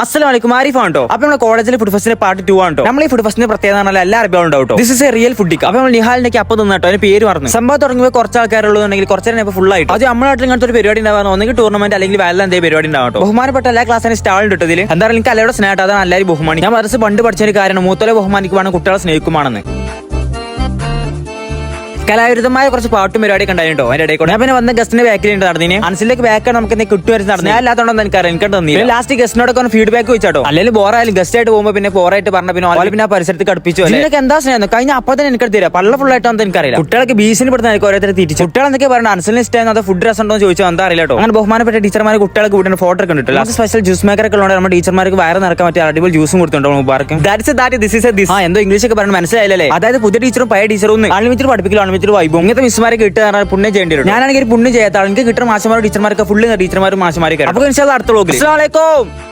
അസ്സലാമലൈക്കും ആരിഫ് ആണോ? അപ്പൊ നമ്മുടെ കോളേജിലെ ഫുഡ് ഫെസ്റ്റിന്റെ പാർട്ട് 2 ആണോ? നമ്മൾ ഈ ഫുഡ് ഫെസ്റ്റിന്റെ പ്രത്യേകത പറഞ്ഞാൽ എല്ലാ അറിയാൻ ഉണ്ടാവും. This is A real food. അപ്പൊ നമ്മൾ നിഹാലിന്റെ അപ്പം തിന്നട്ടോ, അതിന് പേര് പറഞ്ഞു. സംഭവം തുടങ്ങുമ്പോൾ കുറച്ച് ആൾക്കാരുള്ളതെങ്കിൽ കുറച്ചു നേരം ഫുൾ ആയിട്ട് അത് നമ്മുടെ നാട്ടിൽ ഇങ്ങനത്തെ ഒരു പരിപാടി ഉണ്ടാവാൻ ഒന്നെങ്കിൽ ടൂർണമെന്റ് അല്ലെങ്കിൽ വേറെ എന്തെങ്കിലും പരിപാടി ഉണ്ടാവട്ടോ. ബഹുമാനപ്പെട്ട എല്ലാ ക്ലാസ്സിനും സ്റ്റാൾ കിട്ടതിൽ എന്തായാലും എനിക്ക് എല്ലാവരുടെ സ്നേഹം അതാണ് എല്ലാവരും ബഹുമാനി. ഞാൻ മനസ്സ് പണ്ട് പഠിച്ച ഒരു കാരണം മൂത്തോലെ ബഹുമാനിക്കുവാണ് കുട്ടികളെ സ്നേഹിക്കുമാണെന്ന്. കലാവിരുദ്ധമായ കുറച്ച് പാട്ടും പരിപാടി കണ്ടായിട്ടോ അതിന്റെ ഇടയിൽ. ഞാൻ പിന്നെ വന്ന ഗസ്റ്റിന്റെ ബാക്കിൽ നടന്നതിന് അൻസിലേക്ക് ബാക്ക് നമുക്ക് കിട്ടുമായിരുന്നു നടന്നു. ഞാൻ അല്ലാത്തോണ്ടെന്ന് എനിക്കറിയാം, എനിക്ക് തന്നില്ല. ലാസ്റ്റ് ഗസ്റ്റിനോടൊക്കെ ഒന്ന് ഫീഡ്ബാക്ക് വെച്ചാട്ടോ. അല്ലെങ്കിൽ ബോറായാലും ഗസ്റ്റ് ആയിട്ട് പോകുമ്പോൾ പിന്നെ പോറായിട്ട് പറഞ്ഞ പിന്നെ ആ പരിസരത്ത് കടുപ്പിച്ചു. നിങ്ങൾക്ക് എന്താ സ്നേഹം കഴിഞ്ഞ അപ്പോൾ തന്നെ എനിക്ക് തരാം. പള്ള ഫുൾ ആയിട്ടോ എനിക്കറിയില്ല. കുട്ടികൾക്ക് ബീസിന് പെടുന്ന എനിക്ക് ഓരോരുത്തർ തിരിച്ചു. കുട്ടികൾ എന്തൊക്കെ പറഞ്ഞ അൻസിലിന് ഇഷ്ടമായിരുന്നു, അത് ഫുഡ് രസം ഉണ്ടോ എന്ന് ചോദിച്ചാൽ എന്താ അറിയില്ല കേട്ടോ. അങ്ങനെ ബഹുമാനപ്പെട്ട ടീച്ചർമാർ കുട്ടികൾക്ക് കൂട്ടുന്ന ഫോട്ടോ ഒക്കെ ഉണ്ട്. ലാസ്റ്റ് സ്പെഷ്യൽ ജ്യൂസ് മേക്കറൊക്കെ ഉള്ളത് നമ്മുടെ ടീച്ചർമാർക്ക് വയറ് നിറക്കാൻ പറ്റിയ അടിപൊളി ജ്യൂസും കൊടുത്തുണ്ടോ മുബാർക്ക്. എന്തോ ഇംഗ്ലീഷ് ഒക്കെ പറഞ്ഞ് മനസ്സിലായില്ലേ. അതായത് പുതിയ ടീച്ചറും പഴയ ടീച്ചറും അൺലിമിറ്റഡ് പഠിപ്പിക്കലും അൺലിമിറ്റഡ് വൈബും ഇങ്ങനത്തെ മിസ്മാരെ കിട്ടുക പുണ്യം ചെയ്യേണ്ടി വരും. ഞാനാണെങ്കിൽ പുണ്യം ചെയ്യാത്ത എനിക്ക് കിട്ടുന്ന മാഷന്മാരും ടീച്ചർമാർക്ക് ഫുള്ള് ടീച്ചർമാരും മാഷന്മാരും. അപ്പൊ അടുത്ത വ്ലോഗിൽ. അസ്സലാമു അലൈക്കും.